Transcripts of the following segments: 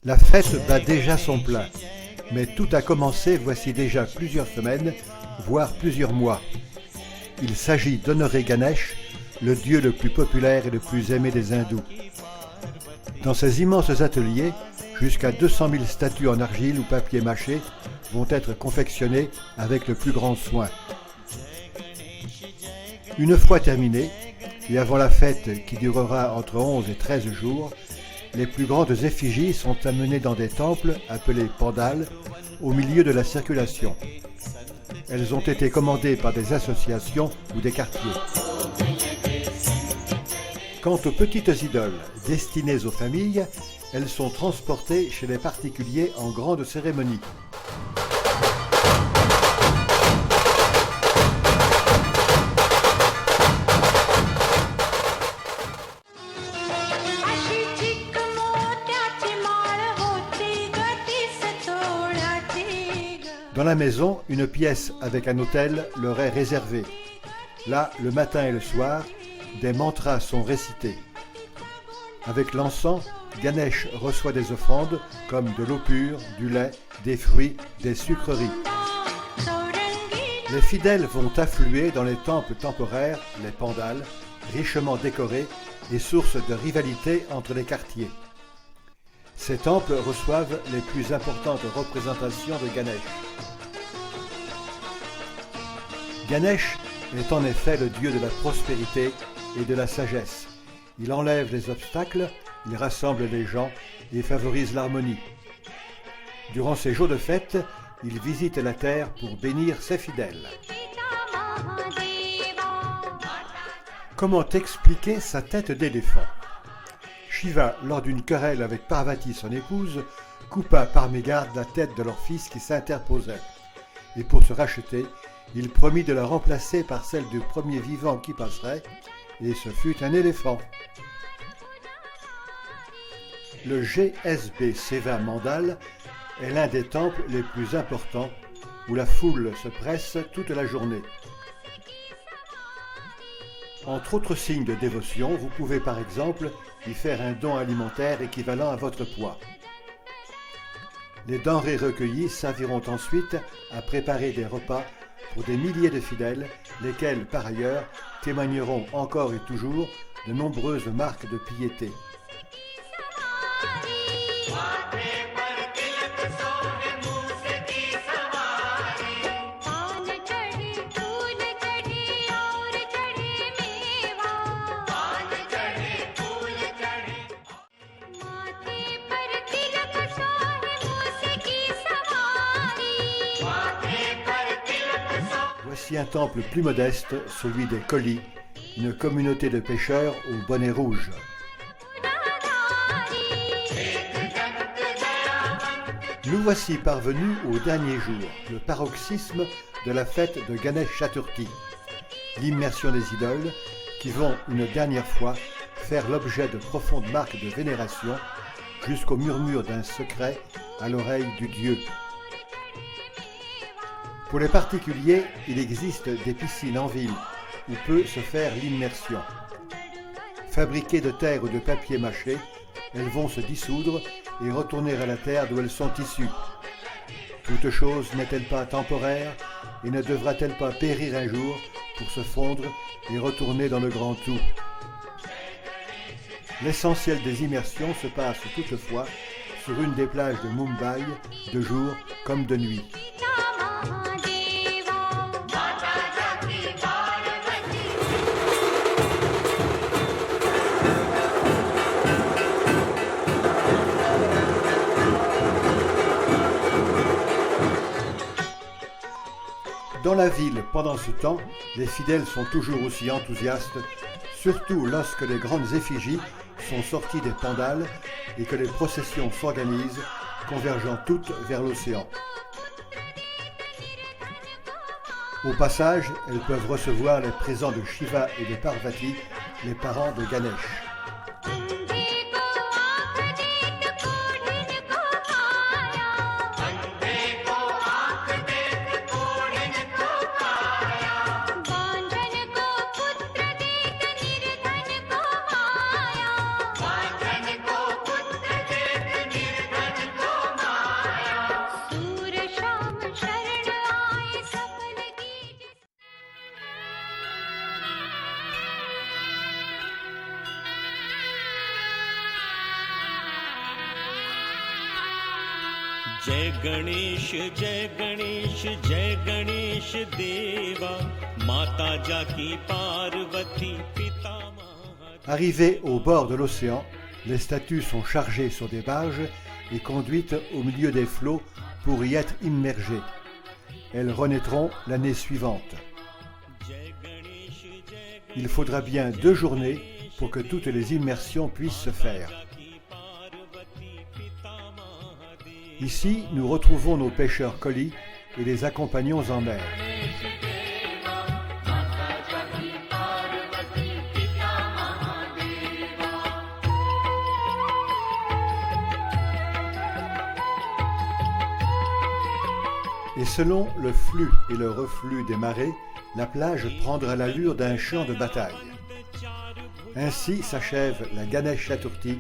La fête bat déjà son plein, mais tout a commencé voici déjà plusieurs semaines, voire plusieurs mois. Il s'agit d'honorer Ganesh, le dieu le plus populaire et le plus aimé des hindous. Dans ces immenses ateliers, jusqu'à 200 000 statues en argile ou papier mâché vont être confectionnées avec le plus grand soin. Une fois terminée, et avant la fête qui durera entre 11 et 13 jours, les plus grandes effigies sont amenées dans des temples appelés pandales au milieu de la circulation. Elles ont été commandées par des associations ou des quartiers. Quant aux petites idoles destinées aux familles, elles sont transportées chez les particuliers en grande cérémonie. Dans la maison, une pièce avec un autel leur est réservée. Là, le matin et le soir, des mantras sont récités. Avec l'encens, Ganesh reçoit des offrandes comme de l'eau pure, du lait, des fruits, des sucreries. Les fidèles vont affluer dans les temples temporaires, les pandales, richement décorés et source de rivalité entre les quartiers. Ces temples reçoivent les plus importantes représentations de Ganesh. Ganesh est en effet le dieu de la prospérité et de la sagesse. Il enlève les obstacles, il rassemble les gens et favorise l'harmonie. Durant ces jours de fête, il visite la terre pour bénir ses fidèles. Comment expliquer sa tête d'éléphant ? Shiva, lors d'une querelle avec Parvati, son épouse, coupa par mégarde la tête de leur fils qui s'interposait. Et pour se racheter, il promit de la remplacer par celle du premier vivant qui passerait, et ce fut un éléphant. Le GSB Seva Mandal est l'un des temples les plus importants où la foule se presse toute la journée. Entre autres signes de dévotion, vous pouvez par exemple y faire un don alimentaire équivalent à votre poids. Les denrées recueillies serviront ensuite à préparer des repas pour des milliers de fidèles, lesquels par ailleurs témoigneront encore et toujours de nombreuses marques de piété. Voici un temple plus modeste, celui des Colis, une communauté de pêcheurs au bonnet rouge. Nous voici parvenus au dernier jour, le paroxysme de la fête de Ganesh Chaturthi, l'immersion des idoles qui vont une dernière fois faire l'objet de profondes marques de vénération jusqu'au murmure d'un secret à l'oreille du dieu. Pour les particuliers, il existe des piscines en ville où peut se faire l'immersion. Fabriquées de terre ou de papier mâché, elles vont se dissoudre et retourner à la terre d'où elles sont issues. Toute chose n'est-elle pas temporaire et ne devra-t-elle pas périr un jour pour se fondre et retourner dans le grand tout ? L'essentiel des immersions se passe toutefois sur une des plages de Mumbai, de jour comme de nuit. Dans la ville, pendant ce temps, les fidèles sont toujours aussi enthousiastes, surtout lorsque les grandes effigies sont sorties des pandales et que les processions s'organisent, convergeant toutes vers l'océan. Au passage, elles peuvent recevoir les présents de Shiva et de Parvati, les parents de Ganesh. जय गणेश जय गणेश जय गणेश देवा, माता जाकी पार्वती पिता Mahadev. Arrivées au bord de l'océan, les statues sont chargées sur des barges et conduites au milieu des flots pour y être immergées. Elles renaîtront l'année suivante. Il faudra bien 2 journées pour que toutes les immersions puissent se faire. Ici, nous retrouvons nos pêcheurs colis et les accompagnons en mer. Et selon le flux et le reflux des marées, la plage prendra l'allure d'un champ de bataille. Ainsi s'achève la Ganesh Chaturthi,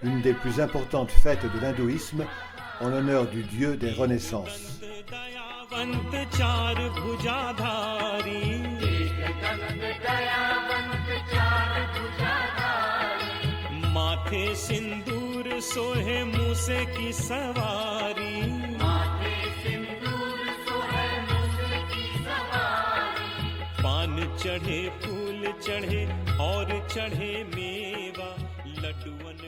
une des plus importantes fêtes de l'hindouisme, en l'honneur du dieu des renaissances. माथे सिंदूर सोहे मूसे की सवारी, पान चढ़े फूल चढ़े और चढ़े मेवा, लड्डुअन